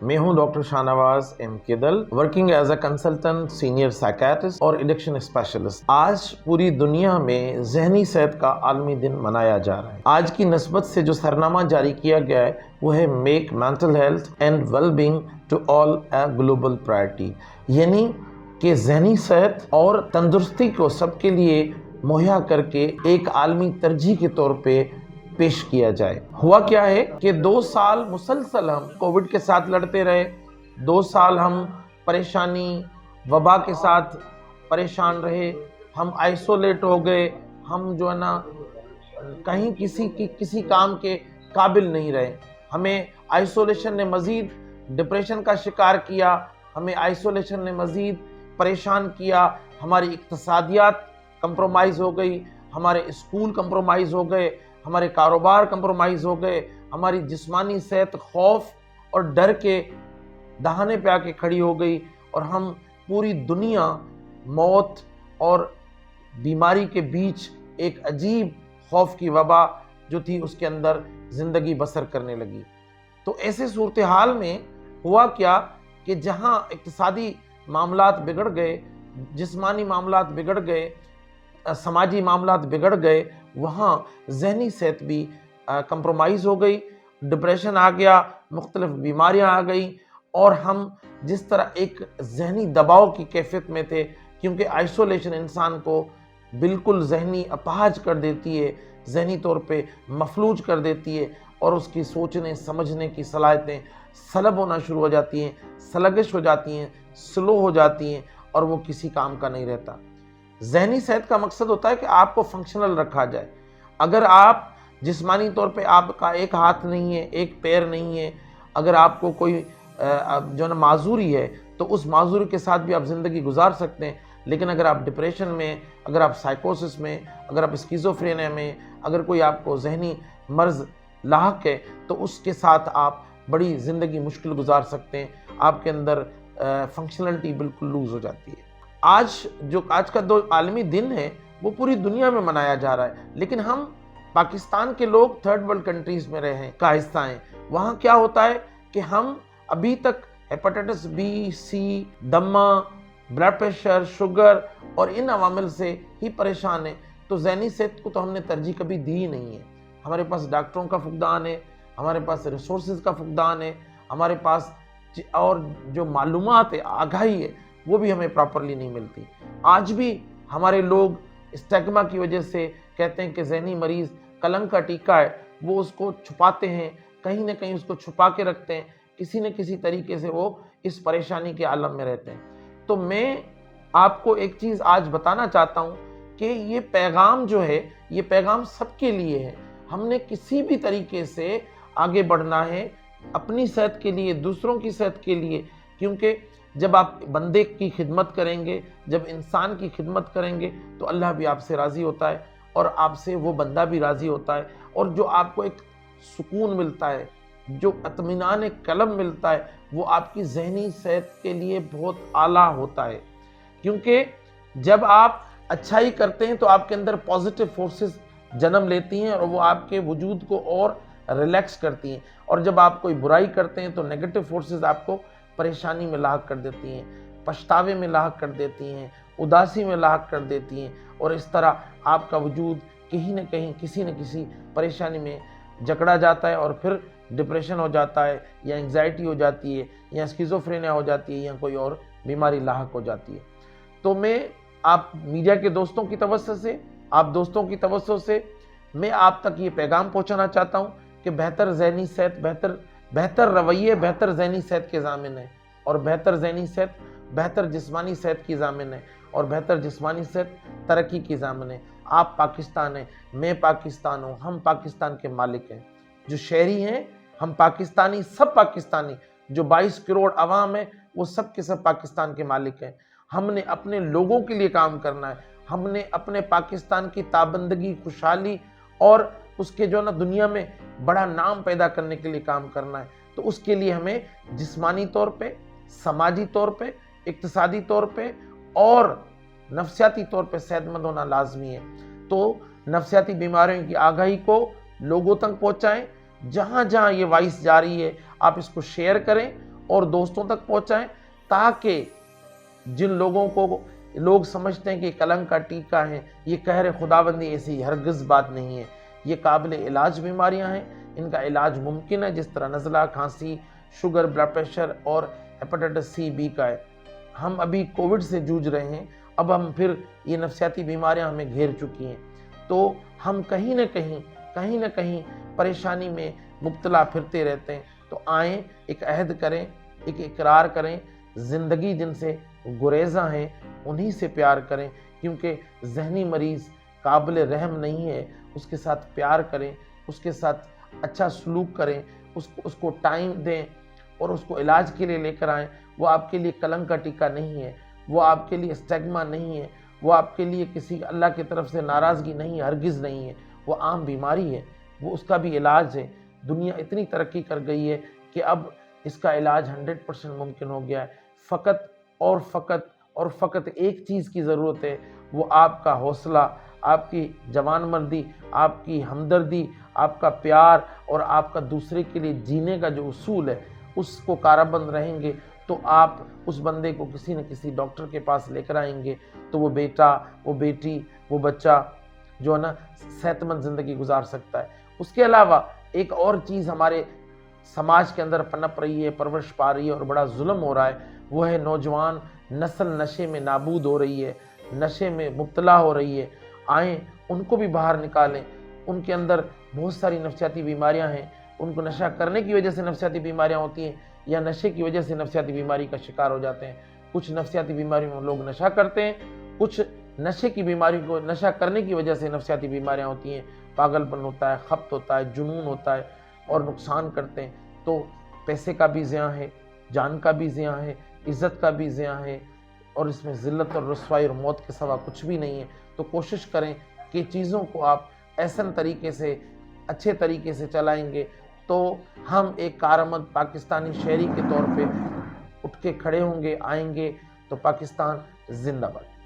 मैं हूं doctor Shahnawaz M Kedal, working as a consultant senior psychiatrist और एडिक्शन स्पेशलिस्ट। आज पूरी दुनिया में जहनी सेहत का आलमी दिन मनाया जा रहा है। आज की नस्बत से जो सरनामा जारी किया गया है वो है make mental health and wellbeing to all a global priority, यानी कि जहनी सेहत और तंदुरुस्ती को सबके लिए मुहैया करके एक आलमी तरजीह के तौर पे पेश किया जाए। हुआ क्या है कि 2 साल मुसलसल हम कोविड के साथ लड़ते रहे, 2 साल हम परेशानी वबा के साथ परेशान रहे, हम आइसोलेट हो गए, हम जो है ना कहीं किसी काम के काबिल नहीं रहे। हमें आइसोलेशन ने मज़ीद डिप्रेशन का शिकार किया, हमें आइसोलेशन ने मज़ीद परेशान किया, हमारी इक्तिसादियात कंप्रोमाइज़ हो गई, हमारे स्कूल कंप्रोमाइज़ हो गए, हमारे कारोबार कंप्रोमाइज़ हो गए, हमारी जिस्मानी सेहत खौफ और डर के दहाने पे आके खड़ी हो गई और हम पूरी दुनिया मौत और बीमारी के बीच एक अजीब खौफ की वबा जो थी उसके अंदर ज़िंदगी बसर करने लगी। तो ऐसे सूरत हाल में हुआ क्या कि जहाँ इक्तिसादी मामलात बिगड़ गए, जिस्मानी मामलात बिगड़ गए, समाजी मामलात बिगड़ गए, वहाँ जहनी सेहत भी कंप्रोमाइज़ हो गई, डिप्रेशन आ गया, मुख्तलिफ बीमारियाँ आ गई और हम जिस तरह एक जहनी दबाव की कैफियत में थे, क्योंकि आइसोलेशन इंसान को बिल्कुल जहनी अपाहज कर देती है, जहनी तौर पे मफलूज कर देती है और उसकी सोचने समझने की सलाहियतें सलब होना शुरू हो जाती हैं, सलगिश हो जाती हैं, स्लो हो जाती हैं और वो किसी काम का नहीं रहता। जहनी सेहत का मकसद होता है कि आपको फंक्शनल रखा जाए। अगर आप जिस्मानी तौर पे आपका एक हाथ नहीं है, एक पैर नहीं है, अगर आपको कोई जो ना माजूरी है तो उस माजूरी के साथ भी आप ज़िंदगी गुजार सकते हैं। लेकिन अगर आप डिप्रेशन में, अगर आप साइकोसिस में, अगर आप स्किज़ोफ्रेनिया में, अगर कोई आपको जहनी मर्ज़ लाहक है तो उसके साथ आप बड़ी ज़िंदगी मुश्किल गुजार सकते हैं। आपके अंदर फंक्शनलिटी बिल्कुल लूज़ हो जाती है। आज का जो आलमी दिन है वो पूरी दुनिया में मनाया जा रहा है, लेकिन हम पाकिस्तान के लोग थर्ड वर्ल्ड कंट्रीज़ में रहे का हिस्सा हैं। वहाँ क्या होता है कि हम अभी तक हेपेटाइटिस बी, सी, दमा, ब्लड प्रेशर, शुगर और इन अवामिल से ही परेशान हैं। तो जहनी सेहत को तो हमने तरजीह कभी दी ही नहीं है। हमारे पास डॉक्टरों का फुकदान है, हमारे पास रिसोर्सेज का फुकदान है, हमारे पास और जो मालूमात है, आगाही है, वो भी हमें प्रॉपरली नहीं मिलती। आज भी हमारे लोग स्टिग्मा की वजह से कहते हैं कि जहनी मरीज़ कलंक का टीका है, वो उसको छुपाते हैं, कहीं ना कहीं उसको छुपा के रखते हैं, किसी न किसी तरीके से वो इस परेशानी के आलम में रहते हैं। तो मैं आपको एक चीज़ आज बताना चाहता हूँ कि ये पैगाम जो है, ये पैगाम सबके लिए है। हमने किसी भी तरीके से आगे बढ़ना है अपनी सेहत के लिए, दूसरों की सेहत के लिए, क्योंकि जब आप बंदे की खिदमत करेंगे, जब इंसान की खिदमत करेंगे तो अल्लाह भी आपसे राज़ी होता है और आपसे वो बंदा भी राज़ी होता है। और जो आपको एक सुकून मिलता है, जो इत्मीनान कल्ब मिलता है, वो आपकी जहनी सेहत के लिए बहुत आला होता है। क्योंकि जब आप अच्छाई करते हैं तो आपके अंदर पॉजिटिव फोर्सेस जन्म लेती हैं और वो आपके वजूद को और रिलैक्स करती हैं, और जब आप कोई बुराई करते हैं तो नेगेटिव फोर्सेस आपको परेशानी में लाहक कर देती हैं, पछतावे में लाहक कर देती हैं, उदासी में लाहक कर देती हैं, और इस तरह आपका वजूद कहीं न कहीं किसी न किसी परेशानी में जकड़ा जाता है और फिर डिप्रेशन हो जाता है, या एंग्जाइटी हो जाती है, या स्किज़ोफ्रेनिया हो जाती है, या कोई और बीमारी लाहक हो जाती है। तो मैं आप मीडिया के दोस्तों की तवज्जो से, आप दोस्तों की तवज्जो से मैं आप तक ये पैगाम पहुँचाना चाहता हूँ कि बेहतर जहनी सेहत, बेहतर रवैये बेहतर जहनी सेहत के ज़ामिन है, और बेहतर जहनी सेहत बेहतर जिस्मानी सेहत की ज़ामिन है, और बेहतर जिस्मानी सेहत तरक्की की ज़ामिन है। आप पाकिस्तान हैं, मैं पाकिस्तान हूँ, हम पाकिस्तान के मालिक हैं। जो शहरी हैं हम पाकिस्तानी, सब पाकिस्तानी, जो 22 करोड़ अवाम है वो सब के सब पाकिस्तान के मालिक हैं। हमने अपने लोगों के लिए काम करना है, हमने अपने पाकिस्तान की ताबंदगी, खुशहाली और उसके जो ना दुनिया में बड़ा नाम पैदा करने के लिए काम करना है। तो उसके लिए हमें जिस्मानी तौर पे, समाजी तौर पे, इक्तिसादी तौर पे और नफ्सियाती तौर पे सेहतमंद होना लाजमी है। तो नफ्सियाती बीमारियों की आगाही को लोगों तक पहुँचाएँ, जहाँ जहाँ ये वॉइस जा रही है आप इसको शेयर करें اور دوستوں تک پہنچائیں، تاکہ جن لوگوں کو لوگ سمجھتے ہیں کہ کلنک کا ٹیکہ ہے، یہ قہر خداوندی، ایسی ہرگز بات نہیں ہے۔ یہ قابل علاج بیماریاں ہیں، ان کا علاج ممکن ہے، جس طرح نزلہ، کھانسی، شوگر، بلڈ پریشر اور ہیپاٹائٹس سی بی کا ہے۔ ہم ابھی کووڈ سے جوجھ رہے ہیں، اب ہم پھر یہ نفسیاتی بیماریاں ہمیں گھیر چکی ہیں، تو ہم کہیں نہ کہیں پریشانی میں مبتلا پھرتے رہتے ہیں۔ تو آئیں، ایک عہد کریں، ایک اقرار کریں، زندگی جن سے گریزاں ہیں انہی سے پیار کریں، کیونکہ ذہنی مریض قابل رحم نہیں ہے، اس کے ساتھ پیار کریں، اس کے ساتھ اچھا سلوک کریں، اس کو ٹائم دیں اور اس کو علاج کے لیے لے کر آئیں۔ وہ آپ کے لیے کلنک کا ٹیکہ نہیں ہے، وہ آپ کے لیے اسٹیگما نہیں ہے، وہ آپ کے لیے کسی اللہ کی طرف سے ناراضگی نہیں ہے، ہرگز نہیں ہے۔ وہ عام بیماری ہے، وہ اس کا بھی علاج ہے۔ دنیا اتنی ترقی کر گئی ہے کہ اب اس کا علاج 100% ممکن ہو گیا ہے۔ فقط ایک چیز کی ضرورت ہے، وہ آپ کا حوصلہ، آپ کی جوان مردی، آپ کی ہمدردی، آپ کا پیار اور آپ کا دوسرے کے لیے جینے کا جو اصول ہے، اس کو کاربند رہیں گے تو آپ اس بندے کو کسی نہ کسی ڈاکٹر کے پاس لے کر آئیں گے، تو وہ بیٹا، وہ بیٹی، وہ بچہ جو ہے نا صحت مند زندگی گزار سکتا ہے۔ اس کے علاوہ ایک اور چیز ہمارے سماج کے اندر پنپ رہی ہے، پرورش پا رہی ہے اور بڑا ظلم ہو رہا ہے، وہ ہے نوجوان نسل نشے میں نابود ہو رہی ہے، نشے میں مبتلا ہو رہی ہے۔ آئیں، ان کو بھی باہر نکالیں۔ ان کے اندر بہت ساری نفسیاتی بیماریاں ہیں، ان کو نشہ کرنے کی وجہ سے نفسیاتی بیماریاں ہوتی ہیں یا نشے کی وجہ سے نفسیاتی بیماری کا شکار ہو جاتے ہیں۔ کچھ نفسیاتی بیماریوں میں لوگ نشہ کرتے ہیں، کچھ نشے کی بیماری کو نشہ کرنے کی وجہ سے نفسیاتی بیماریاں ہوتی ہیں، پاگل پن ہوتا ہے، خپت ہوتا ہے، جنون ہوتا ہے اور نقصان کرتے ہیں۔ تو پیسے کا بھی ضیاع ہے، جان کا بھی ضیاع ہے، عزت کا بھی ضیاع ہے، اور اس میں ذلت اور رسوائی اور موت کے سوا کچھ بھی نہیں ہے۔ تو کوشش کریں کہ چیزوں کو آپ احسن طریقے سے، اچھے طریقے سے چلائیں گے تو ہم ایک کارآمد پاکستانی شہری کے طور پہ اٹھ کے کھڑے ہوں گے، آئیں گے، تو پاکستان زندہ باد۔